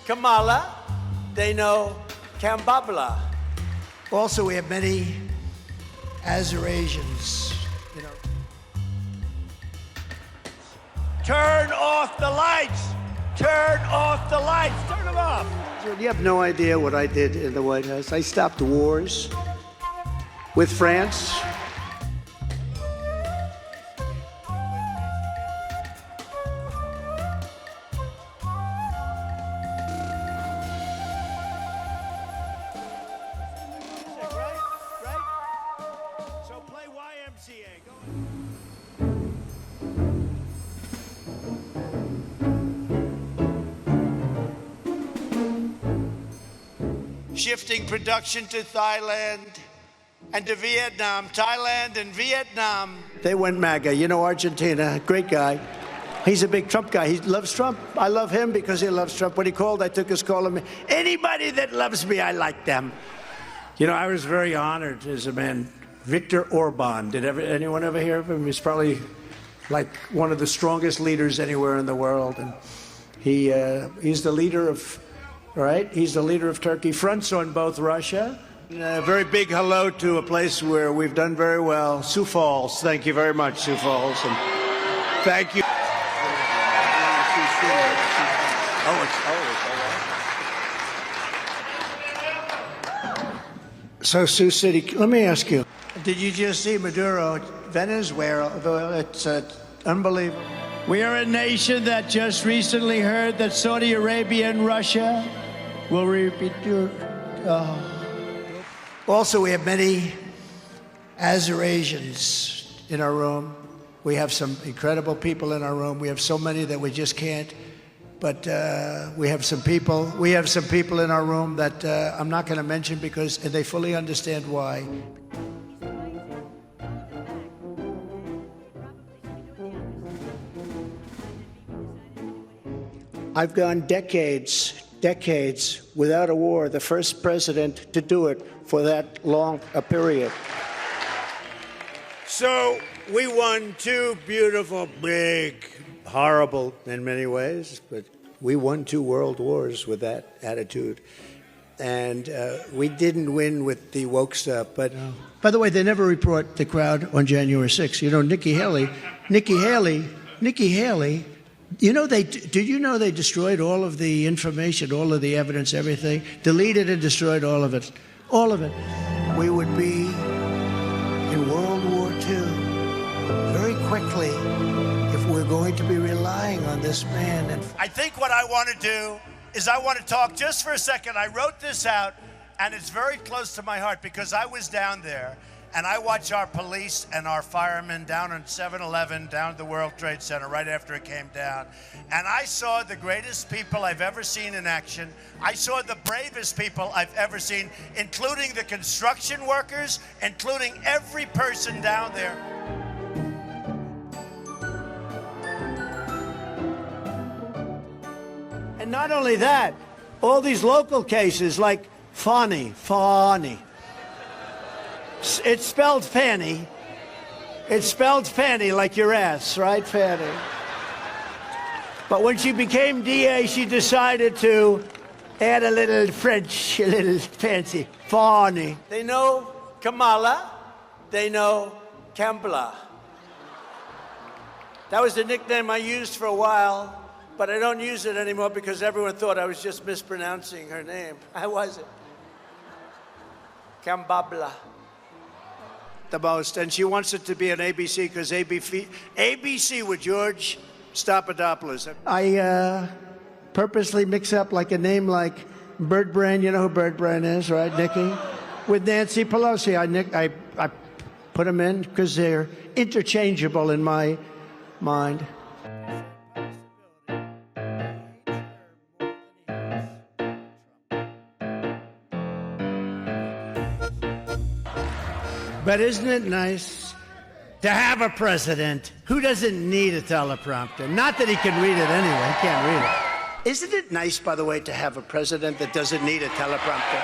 Kamala, they know Kamala. Also, we have many Azerbaijans, you know. Turn off the lights! Turn off the lights! Turn them off! You have no idea what I did in the White House. I stopped wars with France. So play YMCA. Go shifting production to Thailand and to Vietnam. Thailand and Vietnam. They went MAGA. You know, Argentina, great guy. He's a big Trump guy. He loves Trump. I love him because he loves Trump. When he called, I took his call. Anybody that loves me, I like them. You know, I was very honored as a man. Viktor Orban. Did anyone ever hear of him? He's probably like one of the strongest leaders anywhere in the world. And he's the leader of, right? He's the leader of Turkey. Fronts on both Russia. And a very big hello to a place where we've done very well. Sioux Falls. Thank you very much, Sioux Falls. And thank you. So, Sioux City, let me ask you, did you just see Maduro, Venezuela? It's unbelievable. We are a nation that just recently heard that Saudi Arabia and Russia will repeat your... Also, we have many Azerbaijans in our room. We have some incredible people in our room. We have so many that we just can't. But we have some people in our room that I'm not going to mention because they fully understand why. I've gone decades without a war, the first president to do it for that long a period. So we won two beautiful, big, horrible in many ways, but we won 2 world wars with that attitude. And we didn't win with the woke stuff. But by the way, they never report the crowd on January 6th. You know, Nikki Haley, you know, did you know they destroyed all of the information, all of the evidence, everything? Deleted and destroyed all of it. All of it. We would be in World War II very quickly if we're going to be relying on this man. And I think what I want to do is I want to talk just for a second. I wrote this out, and it's very close to my heart because I was down there, and I watched our police and our firemen down on 7-Eleven, down at the World Trade Center right after it came down. And I saw the greatest people I've ever seen in action. I saw the bravest people I've ever seen, including the construction workers, including every person down there. And not only that, all these local cases like Fani. It's spelled Fanny. It's spelled Fanny like your ass, right, Fanny? But when she became DA, she decided to add a little French, a little fancy. Fani. They know Kamala. They know Kamala. That was the nickname I used for a while. But I don't use it anymore because everyone thought I was just mispronouncing her name. I wasn't. Kamala. The most. And she wants it to be an ABC because ABC with George Stoppadopoulos. I purposely mix up like a name like Bird Brain. You know who Bird Brain is, right, Nikki? With Nancy Pelosi. I put them in because they're interchangeable in my mind. But isn't it nice to have a president who doesn't need a teleprompter? Not that he can read it anyway. He can't read it. Isn't it nice, by the way, to have a president that doesn't need a teleprompter?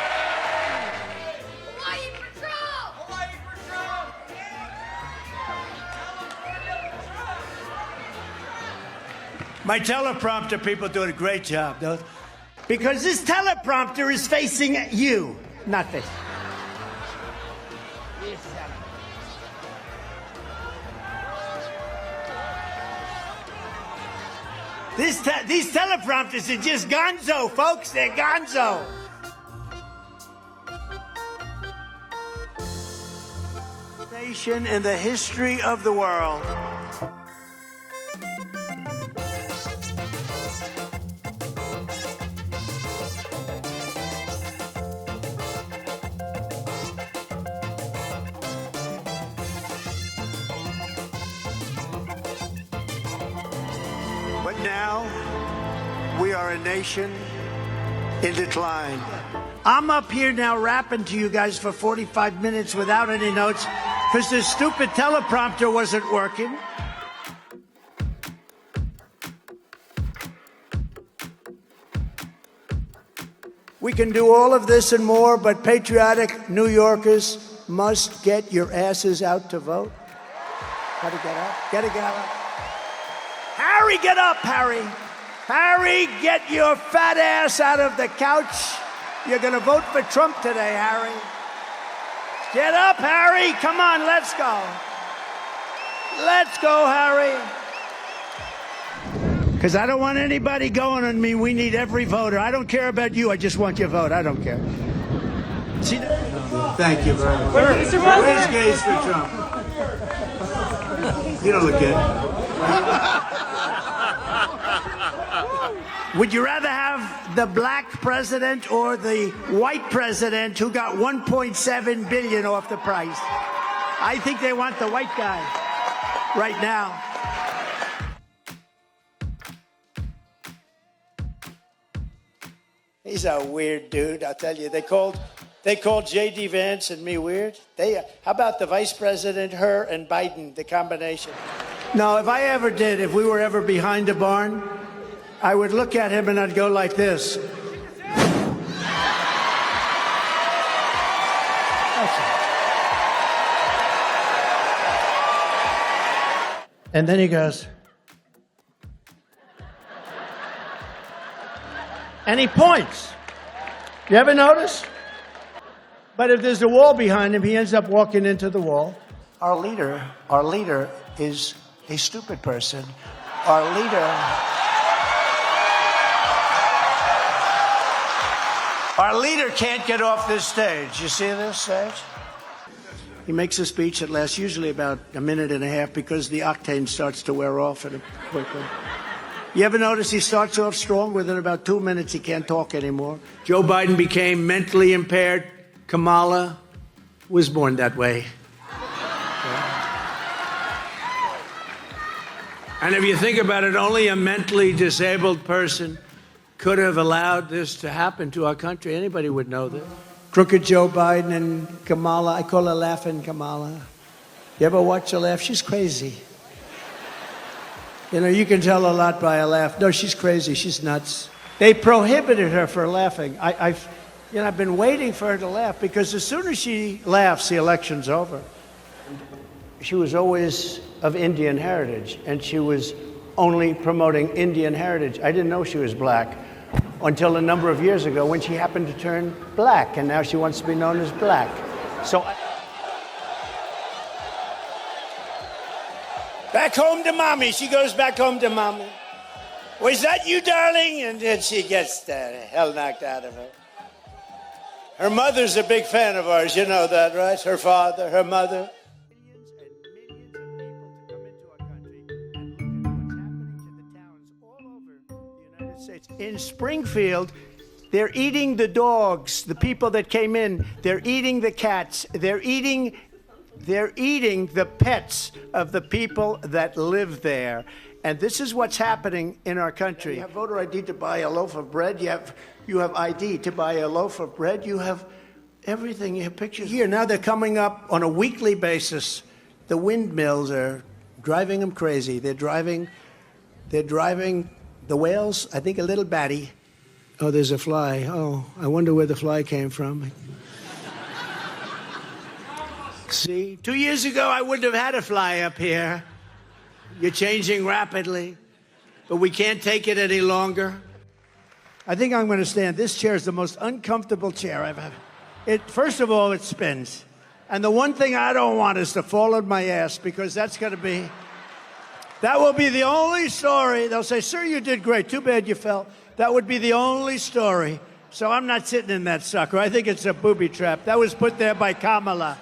Hawaii Patrol! Hawaii Patrol! My teleprompter people do a great job. Because this teleprompter is facing you, not this. These teleprompters are just gonzo, folks. They're gonzo. Nation in the history of the world. But now, we are a nation in decline. I'm up here now rapping to you guys for 45 minutes without any notes because the stupid teleprompter wasn't working. We can do all of this and more, but patriotic New Yorkers must get your asses out to vote. Gotta get up. Gotta get up. Harry, get up, Harry. Harry, get your fat ass out of the couch. You're going to vote for Trump today, Harry. Get up, Harry. Come on, let's go. Let's go, Harry. Because I don't want anybody going on me. We need every voter. I don't care about you. I just want your vote. I don't care. See, thank you very much. Where's gays for Trump? You don't look good. Would you rather have the black president or the white president who got 1.7 billion off the price? I think they want the white guy right now. He's a weird dude, I'll tell you. They called J.D. Vance and me weird. How about the vice president, her, and Biden, the combination? No, if I ever did, if we were ever behind a barn, I would look at him and I'd go like this. And then he goes. And he points. You ever notice? But if there's a wall behind him, he ends up walking into the wall. Our leader is a stupid person. Our leader can't get off this stage. You see this stage? He makes a speech that lasts usually about a minute and a half because the octane starts to wear off quickly. You ever notice he starts off strong? Within about 2 minutes, he can't talk anymore. Joe Biden became mentally impaired. Kamala was born that way. And if you think about it, only a mentally disabled person could have allowed this to happen to our country. Anybody would know that. Crooked Joe Biden and Kamala, I call her Laughing Kamala. You ever watch her laugh? She's crazy. You know, you can tell a lot by a laugh. No, she's crazy. She's nuts. They prohibited her for laughing. I've been waiting for her to laugh because as soon as she laughs, the election's over. She was always of Indian heritage, and she was only promoting Indian heritage. I didn't know she was black until a number of years ago when she happened to turn black, and now she wants to be known as black. So, back home to mommy. She goes back home to mommy. Was that you, darling? And then she gets the hell knocked out of her. Her mother's a big fan of ours. You know that, right? Her father, her mother. In Springfield, they're eating the dogs, the people that came in. They're eating the cats. They're eating the pets of the people that live there. And this is what's happening in our country. You have voter ID to buy a loaf of bread. You have ID to buy a loaf of bread. You have everything. You have pictures here. Now they're coming up on a weekly basis. The windmills are driving them crazy. They're driving the whales, I think a little batty. Oh, there's a fly. Oh, I wonder where the fly came from. See, 2 years ago, I wouldn't have had a fly up here. You're changing rapidly, but we can't take it any longer. I think I'm going to stand. This chair is the most uncomfortable chair I've ever. First of all, it spins. And the one thing I don't want is to fall on my ass, because that will be the only story. They'll say, sir, you did great. Too bad you fell. That would be the only story. So I'm not sitting in that sucker. I think it's a booby trap. That was put there by Kamala.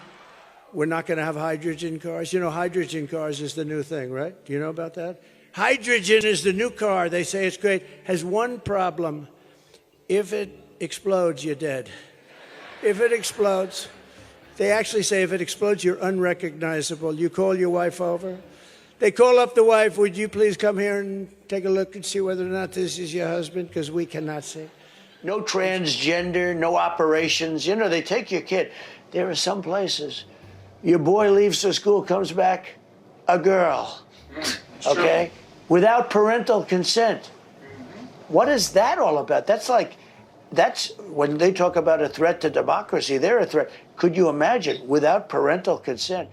We're not going to have hydrogen cars. You know, hydrogen cars is the new thing, right? Do you know about that? Hydrogen is the new car. They say it's great. Has one problem. If it explodes, you're dead. If it explodes, they actually say if it explodes, you're unrecognizable. You call your wife over. They call up the wife, would you please come here and take a look and see whether or not this is your husband, because we cannot see. No transgender, no operations. You know, they take your kid. There are some places, your boy leaves for school, comes back, a girl, okay? Without parental consent. What is that all about? That's when they talk about a threat to democracy, they're a threat. Could you imagine, without parental consent?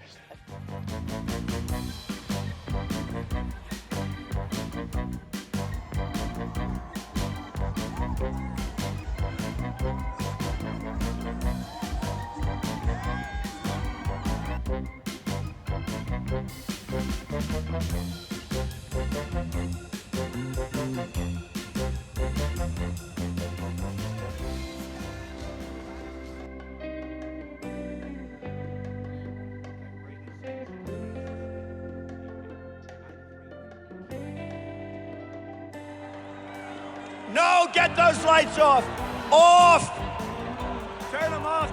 No, get those lights off. Off. Turn them off.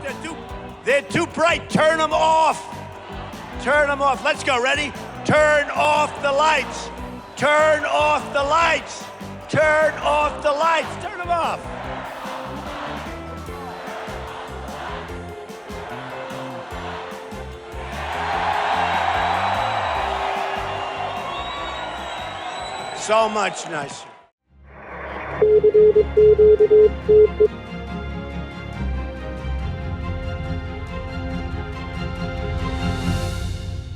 They're too bright. Turn them off. Turn them off. Let's go. Ready? Turn off the lights. Turn off the lights. Turn off the lights. Turn them off. So much nicer.